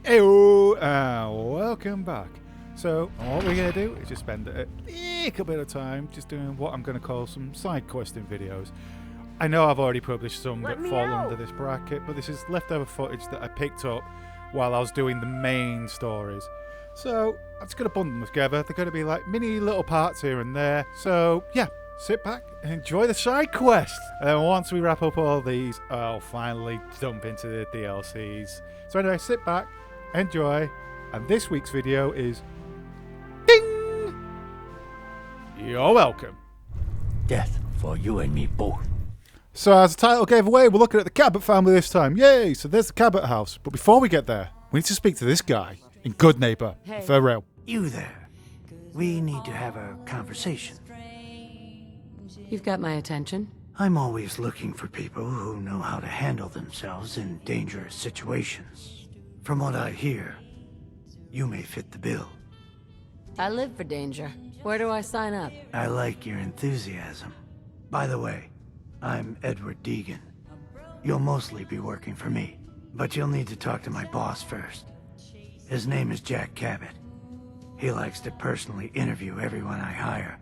Heyo, welcome back. So what we're going to do is just spend a little bit of time just doing what I'm going to call some side questing videos. I know I've already published some that fall under this bracket, but this is leftover footage that I picked up while I was doing the main stories. So I'm just going to bundle them together. They're going to be like mini little parts here and there. So yeah, sit back and enjoy the side quest. And then once we wrap up all these, I'll finally jump into the DLCs. So anyway, sit back, enjoy, and this week's video is ding! You're welcome. Death for you and me both. So as the title gave away, we're looking at the Cabot family this time. Yay! So there's the Cabot house. But before we get there, we need to speak to this guy in Good Neighbor. Hey. For real. You there. We need to have a conversation. You've got my attention. I'm always looking for people who know how to handle themselves in dangerous situations. From what I hear, you may fit the bill. I live for danger. Where do I sign up? I like your enthusiasm. By the way, I'm Edward Deegan. You'll mostly be working for me, but you'll need to talk to my boss first. His name is Jack Cabot. He likes to personally interview everyone I hire.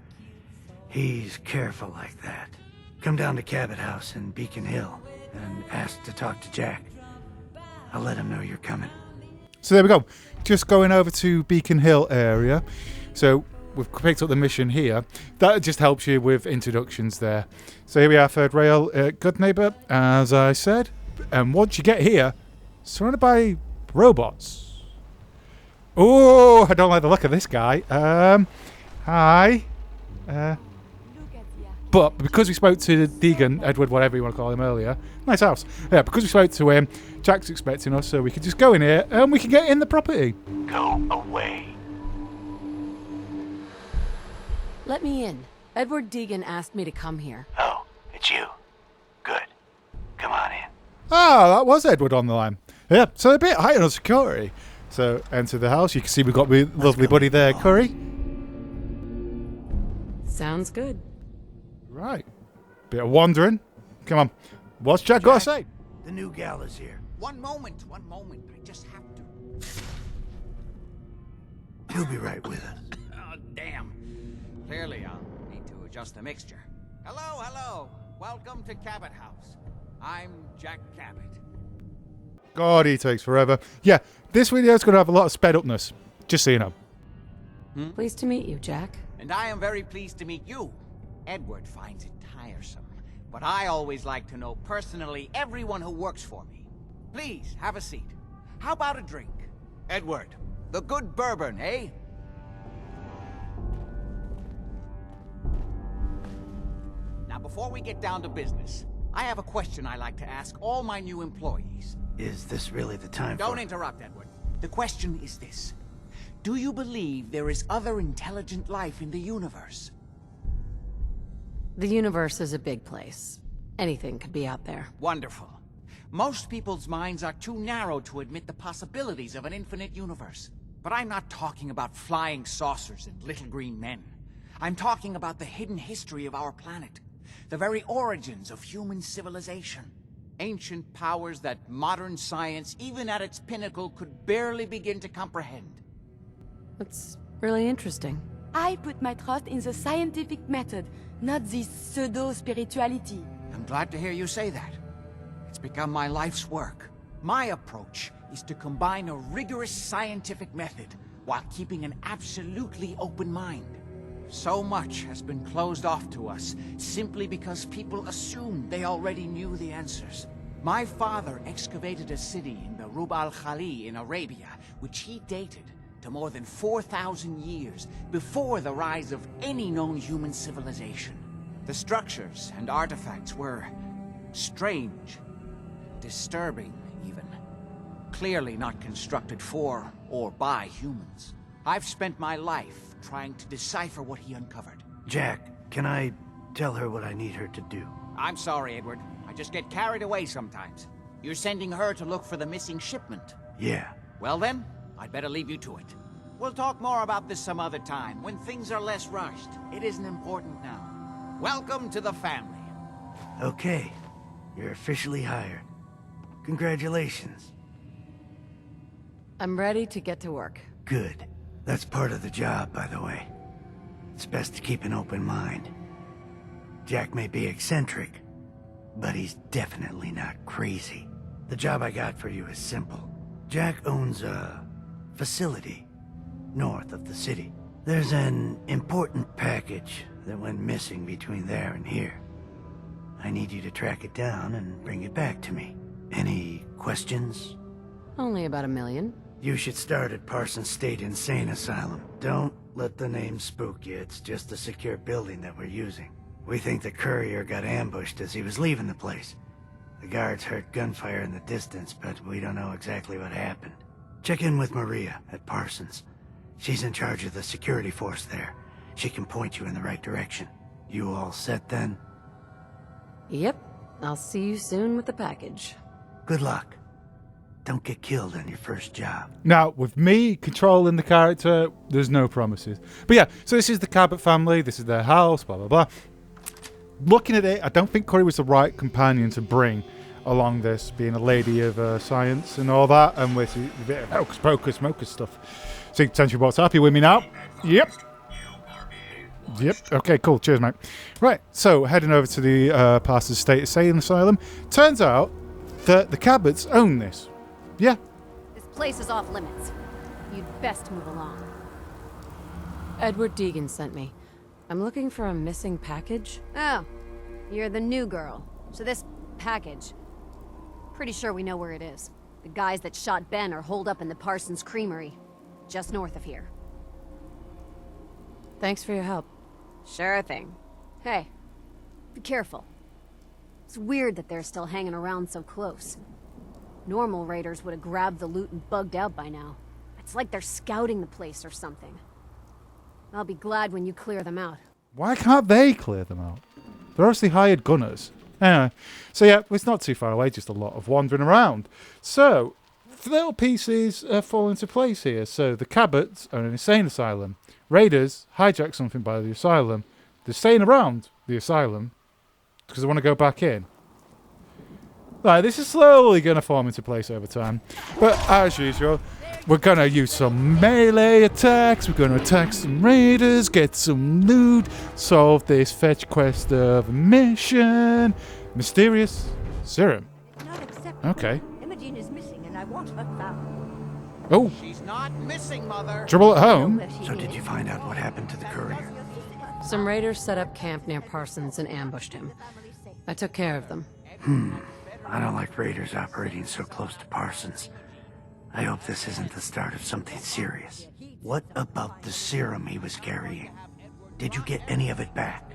He's careful like that. Come down to Cabot House in Beacon Hill and ask to talk to Jack. I'll let him know you're coming. So there we go. Just going over to Beacon Hill area. So we've picked up the mission here. That just helps you with introductions there. So here we are, third rail, Good Neighbor, as I said. And once you get here, surrounded by robots. Oh, I don't like the look of this guy. Hi. But because we spoke to Deegan, Edward, whatever you want to call him earlier, nice house. Yeah, because we spoke to him, Jack's expecting us, so we can just go in here and we can get in the property. Go away. Let me in. Edward Deegan asked me to come here. Oh, it's you. Good. Come on in. Ah, that was Edward on the line. Yeah, so a bit higher on security. So enter the house. You can see we've got my lovely buddy there, Curry. Sounds good. Right. Bit of wandering. Come on. What's Jack got to say? The new gal is here. One moment. I just have to. He'll be right with us. Oh, damn. Clearly, I'll need to adjust the mixture. Hello. Welcome to Cabot House. I'm Jack Cabot. God, he takes forever. Yeah, this video is going to have a lot of sped upness. Just so you know. Pleased to meet you, Jack. And I am very pleased to meet you. Edward finds it tiresome, but I always like to know personally everyone who works for me. Please, have a seat. How about a drink? Edward, the good bourbon, eh? Now, before we get down to business, I have a question I like to ask all my new employees. Is this really the time Don't interrupt, Edward. The question is this. Do you believe there is other intelligent life in the universe? The universe is a big place. Anything could be out there. Wonderful. Most people's minds are too narrow to admit the possibilities of an infinite universe. But I'm not talking about flying saucers and little green men. I'm talking about the hidden history of our planet. The very origins of human civilization. Ancient powers that modern science, even at its pinnacle, could barely begin to comprehend. That's really interesting. I put my trust in the scientific method, not this pseudo-spirituality. I'm glad to hear you say that. It's become my life's work. My approach is to combine a rigorous scientific method while keeping an absolutely open mind. So much has been closed off to us simply because people assumed they already knew the answers. My father excavated a city in the Rub al-Khali in Arabia, which he dated to more than 4,000 years before the rise of any known human civilization. The structures and artifacts were strange, disturbing even. Clearly not constructed for or by humans. I've spent my life trying to decipher what he uncovered. Jack, can I tell her what I need her to do? I'm sorry, Edward. I just get carried away sometimes. You're sending her to look for the missing shipment. Yeah. Well then, I'd better leave you to it. We'll talk more about this some other time, when things are less rushed. It isn't important now. Welcome to the family. Okay. You're officially hired. Congratulations. I'm ready to get to work. Good. That's part of the job, by the way. It's best to keep an open mind. Jack may be eccentric, but he's definitely not crazy. The job I got for you is simple. Jack owns a facility north of the city. There's an important package that went missing between there and here. I need you to track it down and bring it back to me. Any questions? Only about 1 million. You should start at Parsons State Insane Asylum. Don't let the name spook you. It's just a secure building that we're using. We think the courier got ambushed as he was leaving the place. The guards heard gunfire in the distance, but we don't know exactly what happened. Check in with Maria at Parsons. She's in charge of the security force there. She can point you in the right direction. You all set then? Yep. I'll see you soon with the package. Good luck. Don't get killed on your first job. Now, with me controlling the character, there's no promises. But yeah, so this is the Cabot family. This is their house, blah, blah, blah. Looking at it, I don't think Corey was the right companion to bring along this, being a lady of science and all that, and with a bit of hocus pocus, mocus stuff. So Century Bot's happy with me now. Yep. Yep. Okay, cool. Cheers, mate. Right, so heading over to the Parsons State Insane Asylum. Turns out that the Cabots own this. Yeah. This place is off limits. You'd best move along. Edward Deegan sent me. I'm looking for a missing package. Oh, you're the new girl. So this package, pretty sure we know where it is. The guys that shot Ben are holed up in the Parsons Creamery, just north of here. Thanks for your help. Sure thing. Hey, be careful. It's weird that they're still hanging around so close. Normal raiders would have grabbed the loot and bugged out by now. It's like they're scouting the place or something. I'll be glad when you clear them out. Why can't they clear them out? They're obviously hired gunners. Anyway, so yeah, it's not too far away, just a lot of wandering around. So, little pieces fall into place here. So, the Cabots are an insane asylum. Raiders hijack something by the asylum. They're staying around the asylum because they want to go back in. Right, this is slowly going to form into place over time. But as usual, we're going to use some melee attacks. We're going to attack some raiders, get some loot, solve this fetch quest of mission. Mysterious serum. Okay. Imogen is missing and I want her found. Oh. She's not missing, Mother. Trouble at home. So did you find out what happened to the courier? Some raiders set up camp near Parsons and ambushed him. I took care of them. I don't like raiders operating so close to Parsons. I hope this isn't the start of something serious. What about the serum he was carrying? Did you get any of it back?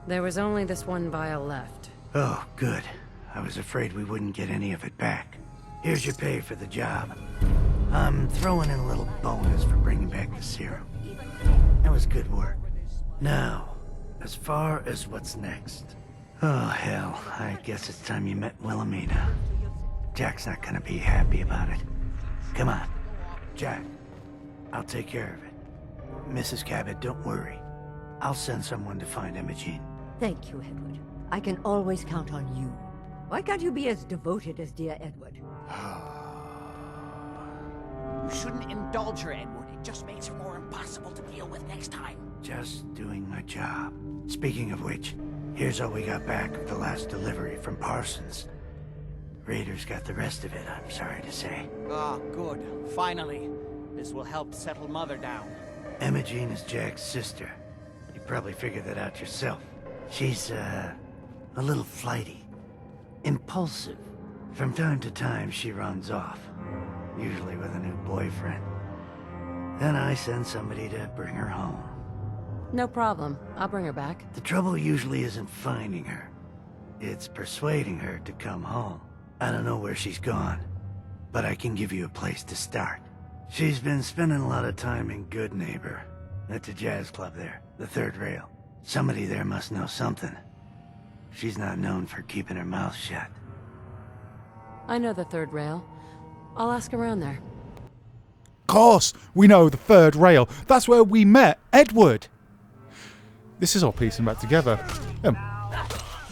There was only this one vial left. Oh, good. I was afraid we wouldn't get any of it back. Here's your pay for the job. I'm throwing in a little bonus for bringing back the serum. That was good work. Now, as far as what's next. Oh, hell. I guess it's time you met Wilhelmina. Jack's not gonna be happy about it. Come on, Jack. I'll take care of it. Mrs. Cabot, don't worry. I'll send someone to find Imogen. Thank you, Edward. I can always count on you. Why can't you be as devoted as dear Edward? You shouldn't indulge her, Edward. It just makes her more impossible to deal with next time. Just doing my job. Speaking of which, here's all we got back of the last delivery from Parsons. Raiders got the rest of it, I'm sorry to say. Ah, good. Finally. This will help settle Mother down. Imogen is Jack's sister. You probably figured that out yourself. She's, a little flighty. Impulsive. From time to time, she runs off. Usually with a new boyfriend. Then I send somebody to bring her home. No problem. I'll bring her back. The trouble usually isn't finding her. It's persuading her to come home. I don't know where she's gone, but I can give you a place to start. She's been spending a lot of time in Good Neighbor. That's a jazz club there, the third rail. Somebody there must know something. She's not known for keeping her mouth shut. I know the third rail. I'll ask around there. Of course, we know the third rail. That's where we met Edward. This is all piecing back together.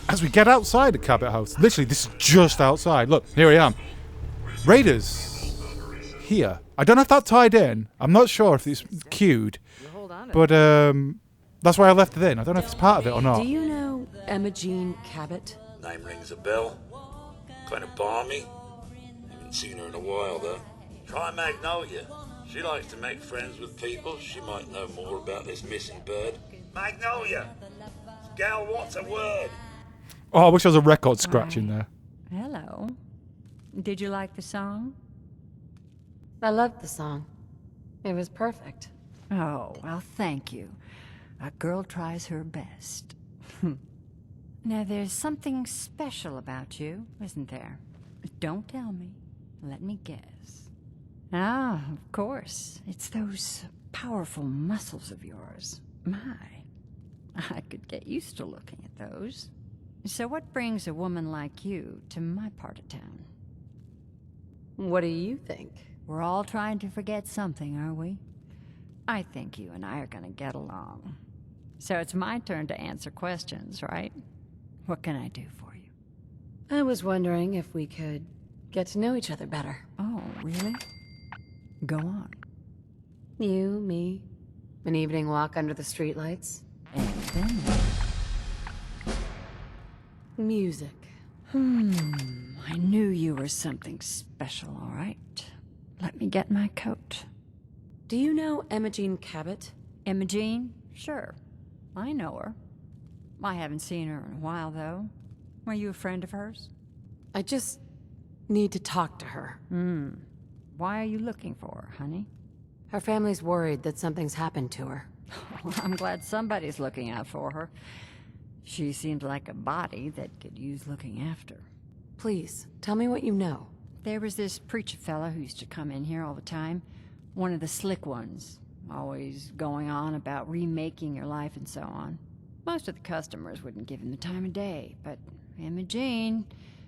As we get outside the Cabot house, literally this is just outside. Look, here I am. Raiders here. I don't know if that tied in. I'm not sure if it's cued. But that's why I left it in. I don't know if it's part of it or not. Do you know Emma Jean Cabot? Name rings a bell. Kind of balmy. Haven't seen her in a while, though. Try Magnolia. She likes to make friends with people. She might know more about this missing bird. Magnolia! Gal, what's a word? Oh, I wish there was a record scratch in there. Hello. Did you like the song? I loved the song. It was perfect. Oh, well, thank you. A girl tries her best. Now, there's something special about you, isn't there? Don't tell me. Let me guess. Ah, of course. It's those powerful muscles of yours. My, I could get used to looking at those. So what brings a woman like you to my part of town? What do you think? We're all trying to forget something, are we? I think you and I are gonna get along. So it's my turn to answer questions, right? What can I do for you? I was wondering if we could get to know each other better. Oh, really? Go on. You, me, an evening walk under the streetlights. And then... Music. I knew you were something special, all right. Let me get my coat. Do you know Emma Jean Cabot? Emma Jean? Sure. I know her. I haven't seen her in a while, though. Were you a friend of hers? I just need to talk to her. Why are you looking for her, honey? Her family's worried that something's happened to her. Well, I'm glad somebody's looking out for her. She seems like a body that could use looking after. Please, tell me what you know. There was this preacher fella who used to come in here all the time. One of the slick ones. Always going on about remaking your life and so on. Most of the customers wouldn't give him the time of day, but Emma Jean,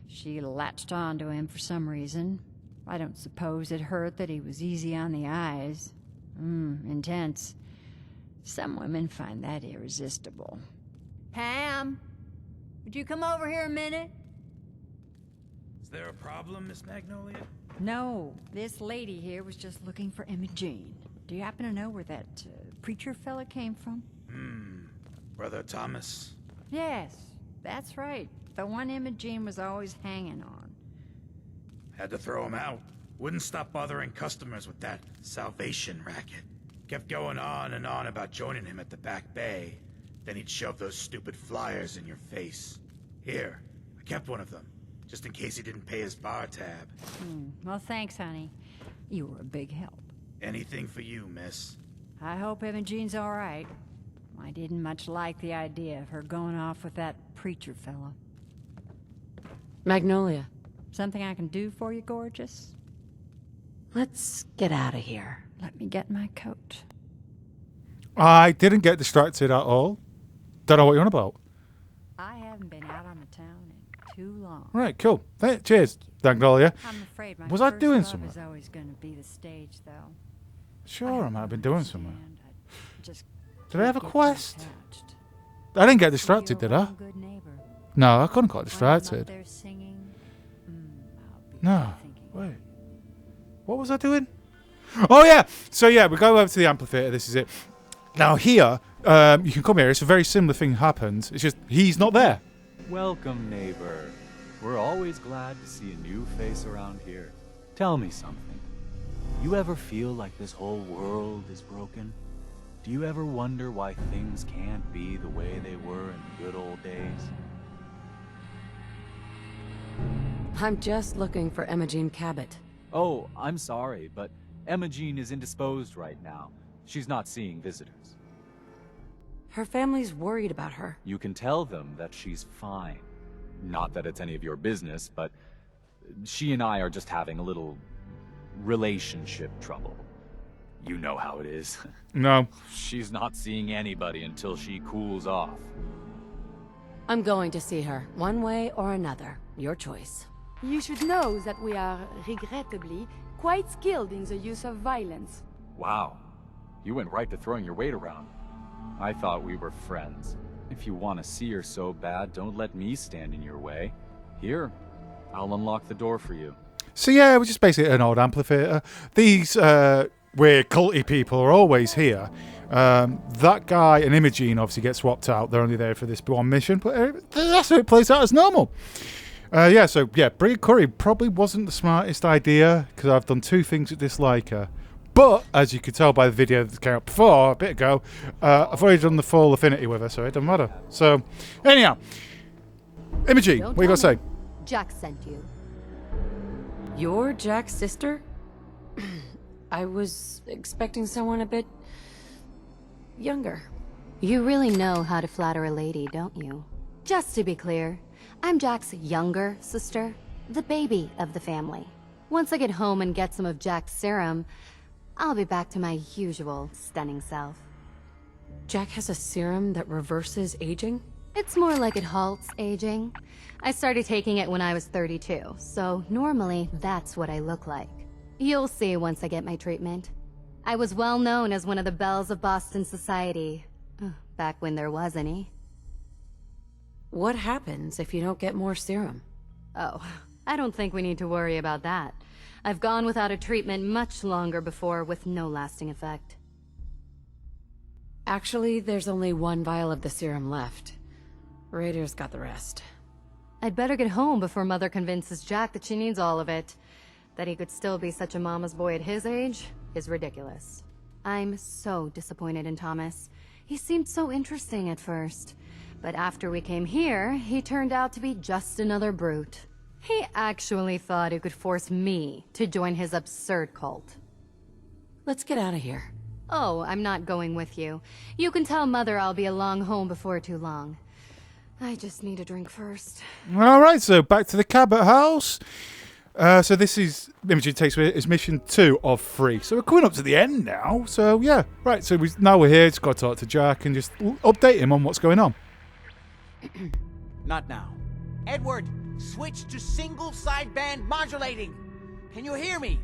she latched on to him for some reason. I don't suppose it hurt that he was easy on the eyes. Intense. Some women find that irresistible. Pam, would you come over here a minute? Is there a problem, Miss Magnolia? No, this lady here was just looking for Emma Jean. Do you happen to know where that preacher fella came from? Brother Thomas. Yes, that's right. The one Emma Jean was always hanging on. Had to throw him out. Wouldn't stop bothering customers with that salvation racket. Kept going on and on about joining him at the back bay. Then he'd shove those stupid flyers in your face. Here, I kept one of them, just in case he didn't pay his bar tab. Well, thanks, honey. You were a big help. Anything for you, miss. I hope Emma Jean's all right. I didn't much like the idea of her going off with that preacher fella. Magnolia, Something I can do for you, gorgeous? let's get out of here. Let me get my coat. I didn't get distracted at all. Don't know what you're on about. I haven't been out on the town in too long. Right, cool. Cheers, Magnolia. I'm afraid my Was I first doing love something? is always going to be the stage, though. Sure, I might have been doing something. understand. I just Did I have a can't get quest? attached. I didn't get You're distracted, a did I? real good neighbor. No, I couldn't got When I'm up distracted. there singing, I'll be No, thinking of wait. you. What was I doing? Oh, yeah. So, yeah, we go over to the amphitheater. This is it. Now, here, you can come here. It's a very similar thing happens. It's just he's not there. Welcome, neighbor. We're always glad to see a new face around here. Tell me something. You ever feel like this whole world is broken? Do you ever wonder why things can't be the way they were in the good old days? I'm just looking for Emma Jean Cabot. Oh, I'm sorry, but Emma Jean is indisposed right now. She's not seeing visitors. Her family's worried about her. You can tell them that she's fine. Not that it's any of your business, but she and I are just having a little relationship trouble. You know how it is. No. She's not seeing anybody until she cools off. I'm going to see her, one way or another. Your choice. You should know that we are, regrettably, quite skilled in the use of violence. Wow. You went right to throwing your weight around. I thought we were friends. If you want to see her so bad, don't let me stand in your way. Here, I'll unlock the door for you. So yeah, we're just basically an old amphitheater. These weird culty people are always here. That guy and Imogene obviously get swapped out. They're only there for this one mission, but that's how it plays out as normal. So bringing Curry probably wasn't the smartest idea because I've done two things that dislike her. But as you could tell by the video that came out before a bit ago, I've already done the full affinity with her, so it doesn't matter. So anyhow, Imogene, what you got to say? Jack sent you. You're Jack's sister? I was expecting someone a bit younger. You really know how to flatter a lady, don't you? Just to be clear, I'm Jack's younger sister, the baby of the family. Once I get home and get some of Jack's serum, I'll be back to my usual stunning self. Jack has a serum that reverses aging? It's more like it halts aging. I started taking it when I was 32, so normally that's what I look like. You'll see once I get my treatment. I was well known as one of the belles of Boston society, back when there was any. What happens if you don't get more serum? Oh, I don't think we need to worry about that. I've gone without a treatment much longer before with no lasting effect. Actually, there's only one vial of the serum left. Raiders got the rest. I'd better get home before Mother convinces Jack that she needs all of it. That he could still be such a mama's boy at his age is ridiculous. I'm so disappointed in Thomas. He seemed so interesting at first. But after we came here, he turned out to be just another brute. He actually thought he could force me to join his absurd cult. Let's get out of here. Oh, I'm not going with you. You can tell Mother I'll be along home before too long. I just need a drink first. All right, so back to the Cabot house. So this is Imogen takes is mission 2 of 3. So we're coming up to the end now. So yeah, right. So now we're here. Just got to talk to Jack and just update him on what's going on. Not now. Edward, switch to single sideband modulating. Can you hear me?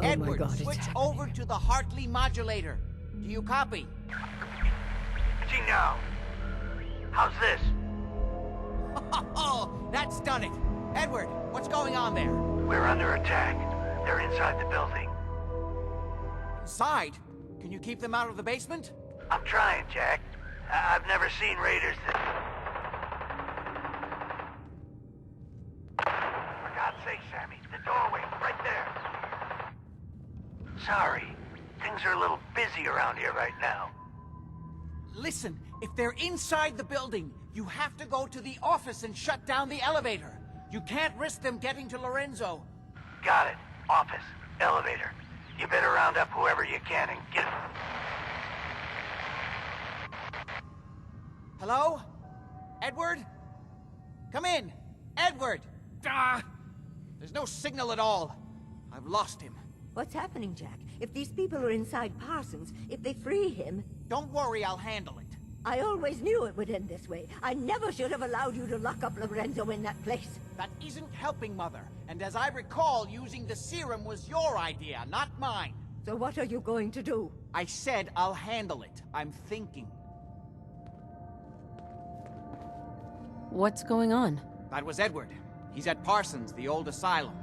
Oh Edward, my God, switch over to the Hartley modulator. Do you copy? No. How's this? Oh, that's done it. Edward, what's going on there? We're under attack. They're inside the building. Inside? Can you keep them out of the basement? I'm trying, Jack. I've never seen raiders that... For God's sake, Sammy, the doorway, right there. Sorry, things are a little busy around here right now. Listen, if they're inside the building, you have to go to the office and shut down the elevator. You can't risk them getting to Lorenzo. Got it. Office. Elevator. You better round up whoever you can and get... Hello? Edward? Come in. Edward! Ah! There's no signal at all. I've lost him. What's happening, Jack? If these people are inside Parsons, if they free him... Don't worry, I'll handle it. I always knew it would end this way. I never should have allowed you to lock up Lorenzo in that place. That isn't helping, Mother. And as I recall, using the serum was your idea, not mine. So what are you going to do? I said I'll handle it. I'm thinking. What's going on? That was Edward. He's at Parsons, the old asylum.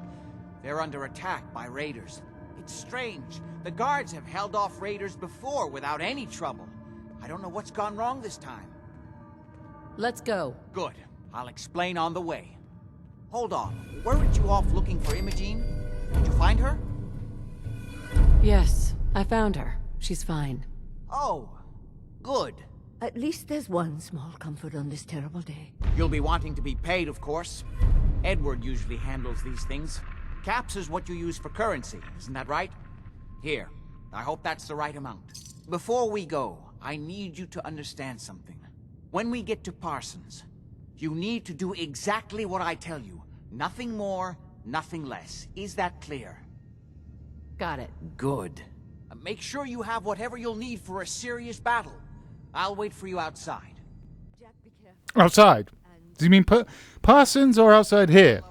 They're under attack by raiders. It's strange. The guards have held off raiders before without any trouble. I don't know what's gone wrong this time. Let's go. Good. I'll explain on the way. Hold on. Weren't you off looking for Imogene? Did you find her? Yes, I found her. She's fine. Oh, good. At least there's one small comfort on this terrible day. You'll be wanting to be paid, of course. Edward usually handles these things. Caps is what you use for currency, isn't that right? Here, I hope that's the right amount. Before we go, I need you to understand something. When we get to Parsons, you need to do exactly what I tell you. Nothing more, nothing less. Is that clear? Got it. Good. Make sure you have whatever you'll need for a serious battle. I'll wait for you outside. Jack, be careful. Outside? Do you mean Parsons or outside here?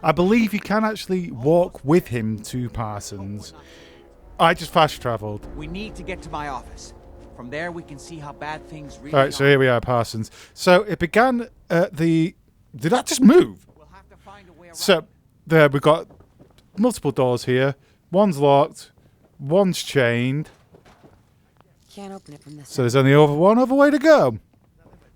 I believe you can actually walk with him to Parsons. I just fast travelled. We need to get to my office. From there, we can see how bad things really Alright, so here we are, Parsons. So it began at the Did that just move? So, there we've got multiple doors here. One's locked. One's chained. Can't open it from this. So there's only one other way to go.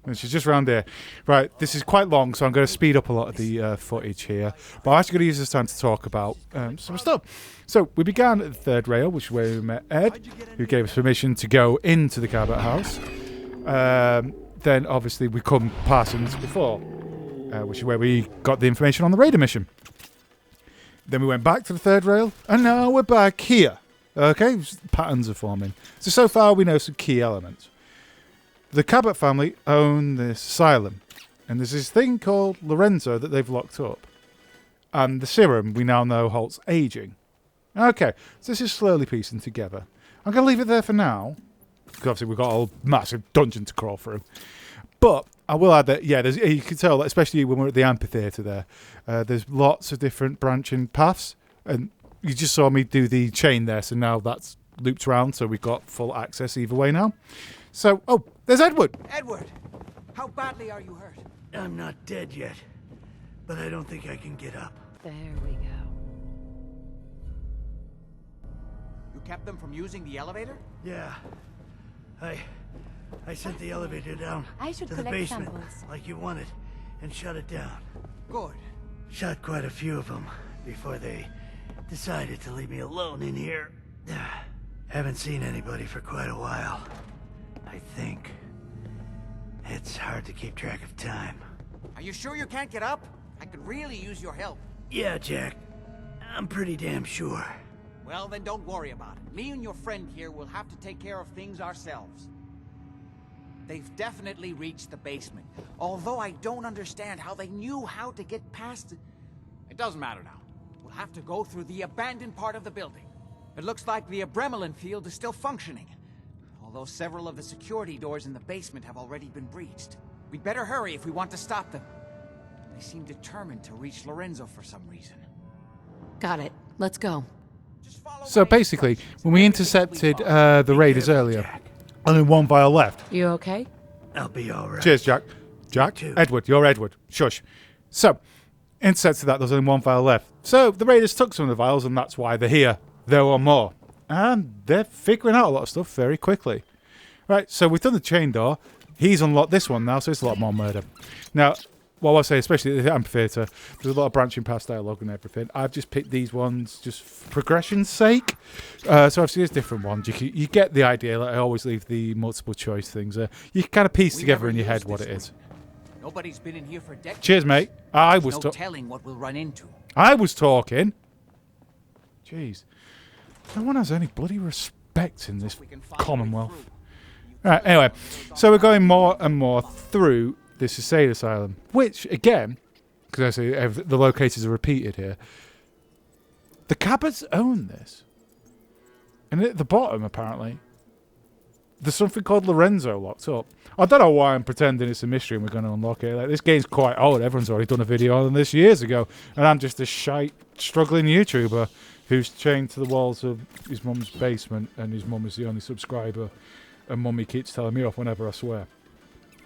And she's just round here. Right, this is quite long, so I'm going to speed up a lot of the footage here. But I'm actually going to use this time to talk about some stuff. So we began at the third rail, which is where we met Ed, who gave us permission to go into the Cabot house. Then, obviously, we come Parsons before, which is where we got the information on the raider mission. Then we went back to the third rail, and now we're back here. Okay, patterns are forming. So far we know some key elements. The Cabot family own this asylum, and there's this thing called Lorenzo that they've locked up. And the serum we now know halts aging. Okay, so this is slowly piecing together. I'm going to leave it there for now, because obviously we've got a massive dungeon to crawl through. But I will add that, yeah, you can tell, especially when we're at the amphitheatre there, there's lots of different branching paths, and you just saw me do the chain there, so now that's looped around, so we've got full access either way now. So, oh, there's Edward! Edward, how badly are you hurt? I'm not dead yet, but I don't think I can get up. There we go. You kept them from using the elevator? Yeah. I sent the elevator down I should to the collect basement, samples. like you wanted, and shut it down. Good. Shot quite a few of them before they decided to leave me alone in here. Haven't seen anybody for quite a while. I think it's hard to keep track of time. Are you sure you can't get up? I could really use your help. Yeah, Jack. I'm pretty damn sure. Well, then don't worry about it. Me and your friend here will have to take care of things ourselves. They've definitely reached the basement, although I don't understand how they knew how to get past it. It doesn't matter now. We'll have to go through the abandoned part of the building. It looks like the Abremelin field is still functioning, although several of the security doors in the basement have already been breached. We'd better hurry if we want to stop them. They seem determined to reach Lorenzo for some reason. Got it. Let's go. So basically, when we intercepted the raiders earlier, only one vial left. You okay? I'll be alright. Cheers, Jack. Jack? Edward, you're Edward. Shush. So, intercepted that, there's only one vial left. So, the raiders took some of the vials, and that's why they're here. There are more. And they're figuring out a lot of stuff very quickly. Right, so we've done the chain door. He's unlocked this one now, so it's a lot more murder. Now, what I say, especially at the amphitheatre, there's a lot of branching past dialogue and everything. I've just picked these ones just for progression's sake. So obviously there's different ones. You get the idea. Like I always leave the multiple choice things. You can kind of piece together in your head what it is. Nobody's been in here for decades. Cheers, mate. I was no telling what we'll run into. I was talking. Jeez. No one has any bloody respect in this commonwealth. Right, anyway. So we're going more and more through this insane asylum, which, again, because I say the locators are repeated here, the Cabots own this. And at the bottom, apparently, there's something called Lorenzo locked up. I don't know why I'm pretending it's a mystery and we're going to unlock it. Like, this game's quite old. Everyone's already done a video on this years ago. And I'm just a shite, struggling YouTuber who's chained to the walls of his mum's basement, and his mum is the only subscriber, and mummy keeps telling me off whenever I swear.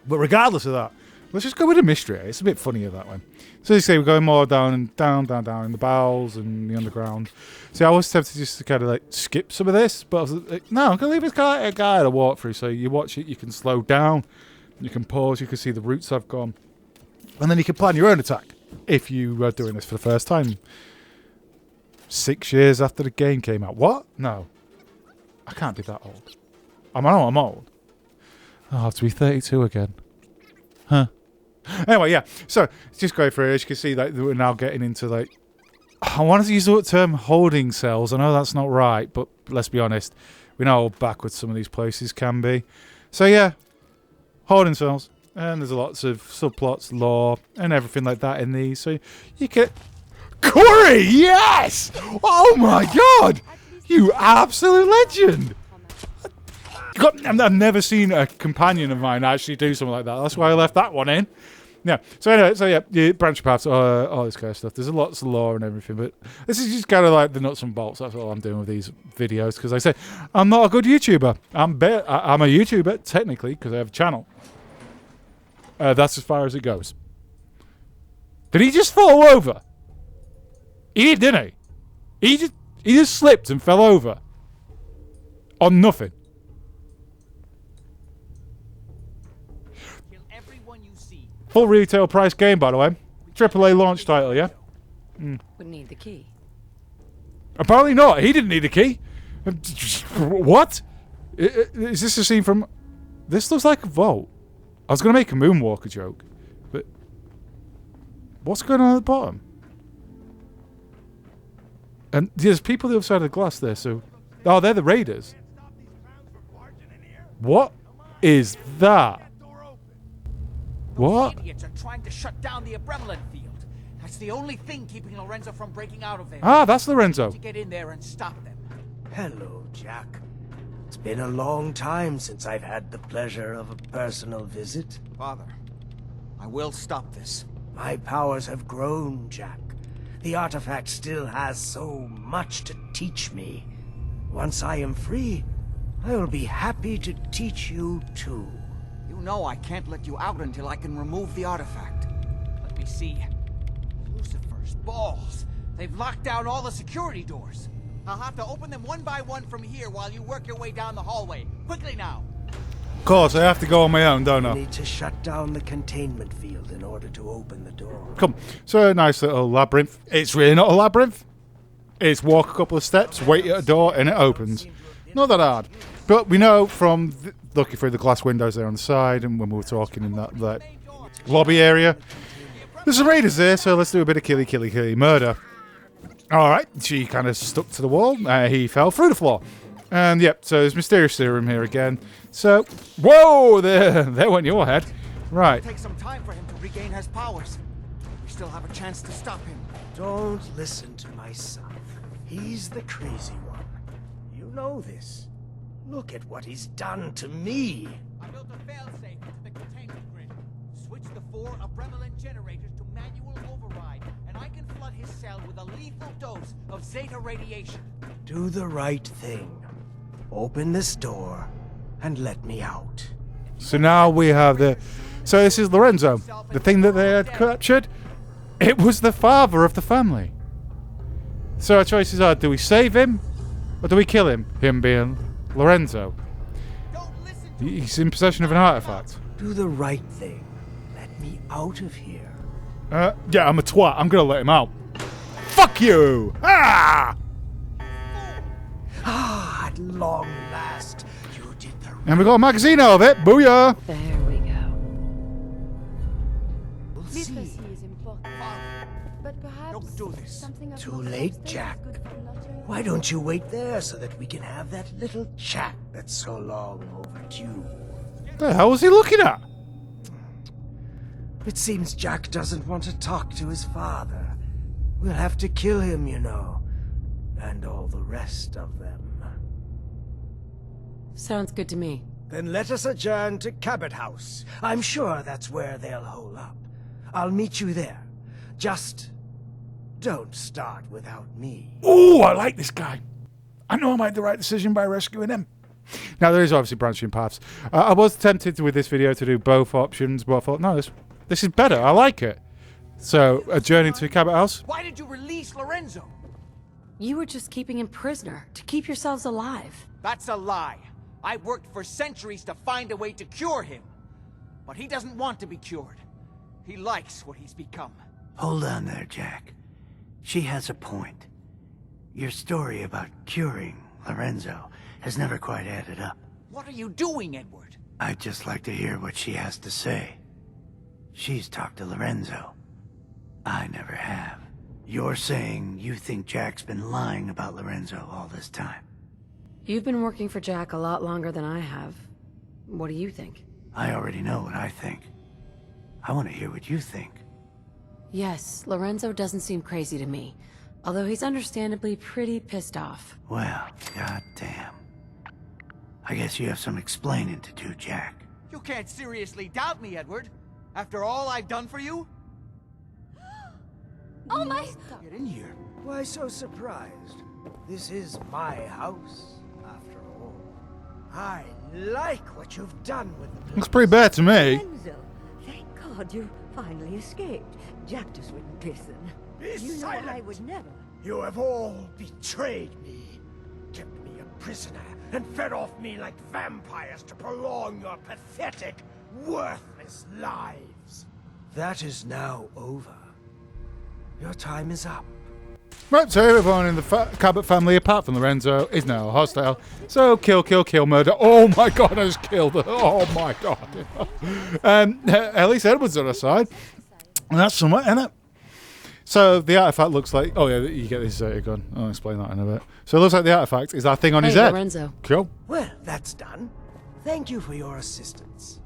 But regardless of that, let's just go with a mystery. It's a bit funnier that way. So you say we're going more down and down in the bowels and the underground. See, I was tempted just to kind of like skip some of this, but I was like, no, I'm going to leave this guy to walk through. So you watch it, you can slow down, you can pause, you can see the routes I've gone. And then you can plan your own attack if you are doing this for the first time. 6 years after the game came out. What? No. I can't be that old. I know I'm old. I'll have to be 32 again. Huh. Anyway, yeah. So, just going through it. As you can see, like, we're now getting into, like, I wanted to use the term holding cells. I know that's not right, but let's be honest. We know how backwards some of these places can be. So, yeah. Holding cells. And there's lots of subplots, lore, and everything like that in these. So, you can... Corey! Yes! Oh, my God! You absolute legend! I've never seen a companion of mine actually do something like that. That's why I left that one in. Yeah. So anyway, yeah, branch paths, all this kind of stuff. There's lots of lore and everything, but this is just kind of like the nuts and bolts. That's all I'm doing with these videos, because I say I'm not a good YouTuber. I'm a YouTuber technically because I have a channel. That's as far as it goes. Did he just fall over? He did, didn't he? He just slipped and fell over. On nothing. Full retail price game, by the way. AAA launch title, yeah? Would need the key. Apparently not. He didn't need a key. What? Is this a scene from... This looks like a vault. I was going to make a Moonwalker joke. But... What's going on at the bottom? And there's people on the other side of the glass there, so... Oh, they're the raiders. What is that? What? Those idiots are trying to shut down the Abremlin field. That's the only thing keeping Lorenzo from breaking out of there. Ah, that's Lorenzo. To get in there and stop them. Hello, Jack. It's been a long time since I've had the pleasure of a personal visit. Father, I will stop this. My powers have grown, Jack. The artifact still has so much to teach me. Once I am free, I will be happy to teach you too. You know I can't let you out until I can remove the artifact. Let me see. Lucifer's balls. They've locked down all the security doors. I'll have to open them one by one from here while you work your way down the hallway. Quickly now. Of course, I have to go on my own, don't I? I need to shut down the containment field in order to open the door. Come. So, a nice little labyrinth. It's really not a labyrinth. It's walk a couple of steps, wait at a door, and it opens. Not that hard. But we know from looking through the glass windows there on the side, and when we were talking in that lobby area, there's some raiders there, so let's do a bit of killy murder. Alright, she kind of stuck to the wall. He fell through the floor. And yep, so there's Mysterious Serum here again. So, whoa, there went your head. Right. It'll take some time for him to regain his powers. We still have a chance to stop him. Don't listen to my son. He's the crazy one. You know this. Look at what he's done to me. I built a failsafe into the containment grid. Switch the 4 Abremlin generators to manual override, and I can flood his cell with a lethal dose of Zeta radiation. Do the right thing. Open this door and let me out. So now we have the... So this is Lorenzo. The thing that they had captured, it was the father of the family. So our choices are, do we save him or do we kill him? Him being Lorenzo. He's in possession of an artifact. Do the right thing. Let me out of here. Yeah, I'm a twat. I'm gonna let him out. Fuck you! Ah! Ah, at long last, you did the right. And we got a magazine out of it. Booyah! There we go. We'll see. Literacy is important. But perhaps Don't do this. something of Too your late, substance Jack. is good for nurturing. Why don't you wait there so that we can have that little chat that's so long overdue? The hell was he looking at? It seems Jack doesn't want to talk to his father. We'll have to kill him, you know. And all the rest of them. Sounds good to me. Then let us adjourn to Cabot House. I'm sure that's where they'll hole up. I'll meet you there. Just don't start without me. Ooh, I like this guy. I know I made the right decision by rescuing him. Now, there is obviously branching paths. I was tempted with this video to do both options, but I thought, no, this is better. I like it. So, adjourning to Cabot House. Why did you release Lorenzo? You were just keeping him prisoner to keep yourselves alive. That's a lie. I worked for centuries to find a way to cure him. But he doesn't want to be cured. He likes what he's become. Hold on there, Jack. She has a point. Your story about curing Lorenzo has never quite added up. What are you doing, Edward? I'd just like to hear what she has to say. She's talked to Lorenzo. I never have. You're saying you think Jack's been lying about Lorenzo all this time. You've been working for Jack a lot longer than I have. What do you think? I already know what I think. I want to hear what you think. Yes, Lorenzo doesn't seem crazy to me. Although he's understandably pretty pissed off. Well, goddamn. I guess you have some explaining to do, Jack. You can't seriously doubt me, Edward. After all I've done for you? Oh my! Get in here. Why so surprised? This is my house, after all. I like what you've done with the place. Looks pretty bad to me. Lorenzo, thank God you're Finally escaped. Jack just wouldn't listen. Be You know silent. I would never. You have all betrayed me, kept me a prisoner, and fed off me like vampires to prolong your pathetic, worthless lives. That is now over. Your time is up. Right, so everyone in the Cabot family, apart from Lorenzo, is now hostile. So kill, kill, kill, murder. Oh my god, I just killed her. Oh my god. At least Edward's on our side. And that's somewhat, isn't it? So the artifact looks like... Oh yeah, you get this gun. I'll explain that in a bit. So it looks like the artifact is that thing on his head. Lorenzo. Cool. Well, that's done. Thank you for your assistance.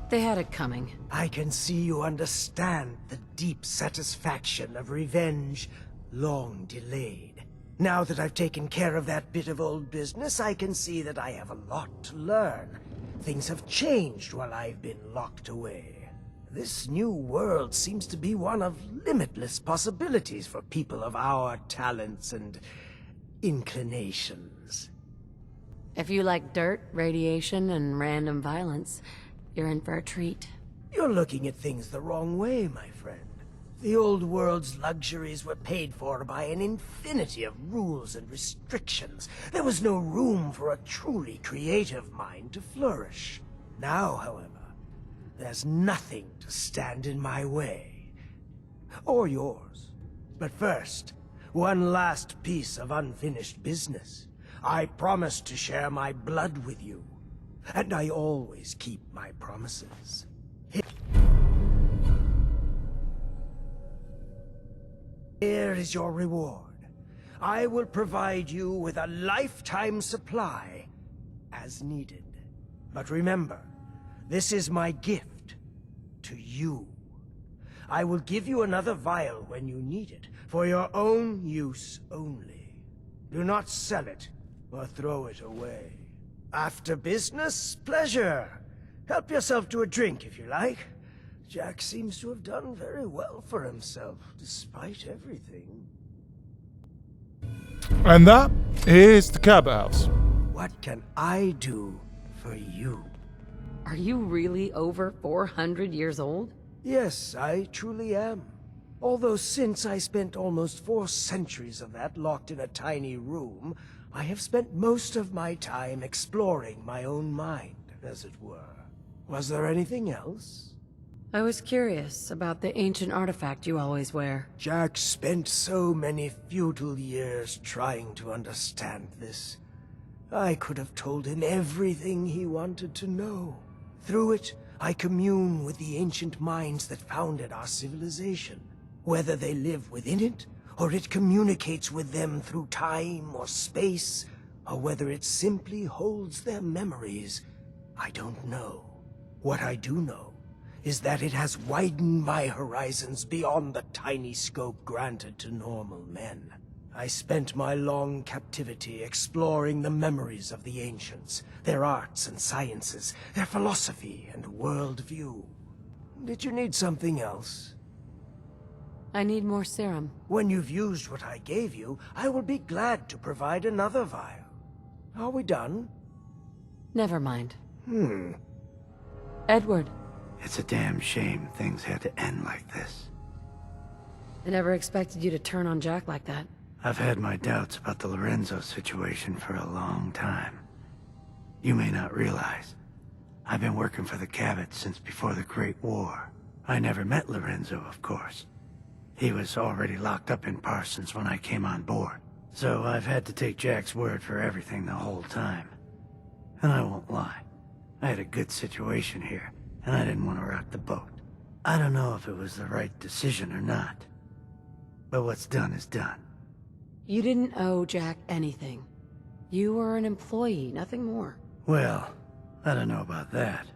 They had it coming. I can see you understand the deep satisfaction of revenge, long delayed. Now that I've taken care of that bit of old business, I can see that I have a lot to learn. Things have changed while I've been locked away. This new world seems to be one of limitless possibilities for people of our talents and inclinations. If you like dirt, radiation, and random violence, you're in for a treat. You're looking at things the wrong way, my friend. The old world's luxuries were paid for by an infinity of rules and restrictions. There was no room for a truly creative mind to flourish. Now, however, there's nothing to stand in my way. Or yours. But first, one last piece of unfinished business. I promised to share my blood with you. And I always keep my promises. Here is your reward. I will provide you with a lifetime supply, as needed. But remember, this is my gift to you. I will give you another vial when you need it, for your own use only. Do not sell it or throw it away. After business, pleasure. Help yourself to a drink if you like. Jack seems to have done very well for himself, despite everything. And that is the Cabot house. What can I do for you? Are you really over 400 years old? Yes, I truly am. Although since I spent almost 4 centuries of that locked in a tiny room, I have spent most of my time exploring my own mind, as it were. Was there anything else? I was curious about the ancient artifact you always wear. Jack spent so many futile years trying to understand this. I could have told him everything he wanted to know. Through it, I commune with the ancient minds that founded our civilization. Whether they live within it, or it communicates with them through time or space, or whether it simply holds their memories, I don't know. What I do know is that it has widened my horizons beyond the tiny scope granted to normal men. I spent my long captivity exploring the memories of the ancients, their arts and sciences, their philosophy and worldview. Did you need something else? I need more serum. When you've used what I gave you, I will be glad to provide another vial. Are we done? Never mind. Edward. It's a damn shame things had to end like this. I never expected you to turn on Jack like that. I've had my doubts about the Lorenzo situation for a long time. You may not realize, I've been working for the Cabot since before the Great War. I never met Lorenzo, of course. He was already locked up in Parsons when I came on board. So I've had to take Jack's word for everything the whole time. And I won't lie, I had a good situation here, and I didn't want to rock the boat. I don't know if it was the right decision or not, but what's done is done. You didn't owe Jack anything. You were an employee, nothing more. Well, I don't know about that.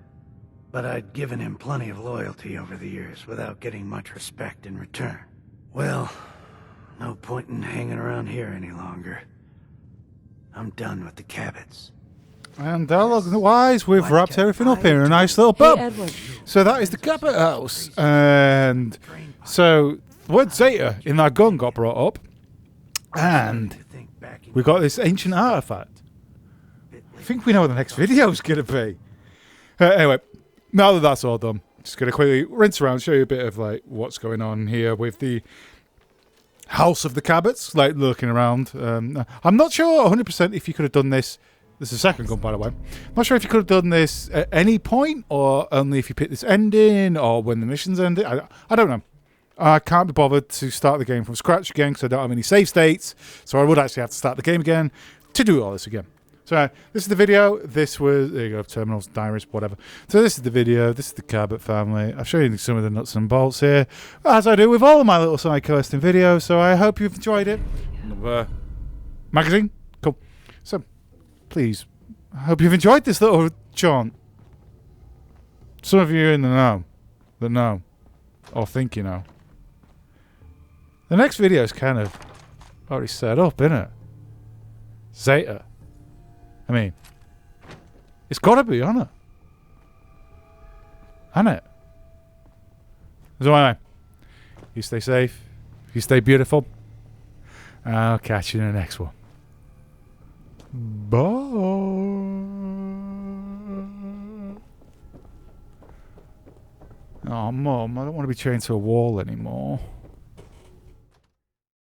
But I'd given him plenty of loyalty over the years without getting much respect in return. Well, no point in hanging around here any longer. I'm done with the Cabots. And dialogue-wise, we've wrapped everything up in a nice little bow. Edward. So that is the Cabot house. And so the word Zeta in that gun got brought up. And we got this ancient artifact. I think we know what the next video is going to be. Anyway, now that that's all done, just going to quickly rinse around, show you a bit of like what's going on here with the House of the Cabots, like looking around. I'm not sure 100% if you could have done this. This is the second gun, by the way. I'm not sure if you could have done this at any point, or only if you pick this ending, or when the mission's ended. I don't know. I can't be bothered to start the game from scratch again because I don't have any save states, so I would actually have to start the game again to do all this again. So this is the video. This was, there you go, terminals, diaries, whatever. So this is the video. This is the Cabot family. I've shown you some of the nuts and bolts here, as I do with all of my little side questing videos. So I hope you've enjoyed it. Another magazine, cool. So please, I hope you've enjoyed this little jaunt. Some of you in the know, that know, or think you know. The next video is kind of already set up, isn't it? Zeta. I mean, it's got to be, hasn't it? Hasn't it? So anyway, you stay safe, you stay beautiful. I'll catch you in the next one. Bye. Oh, Mum, I don't want to be chained to a wall anymore.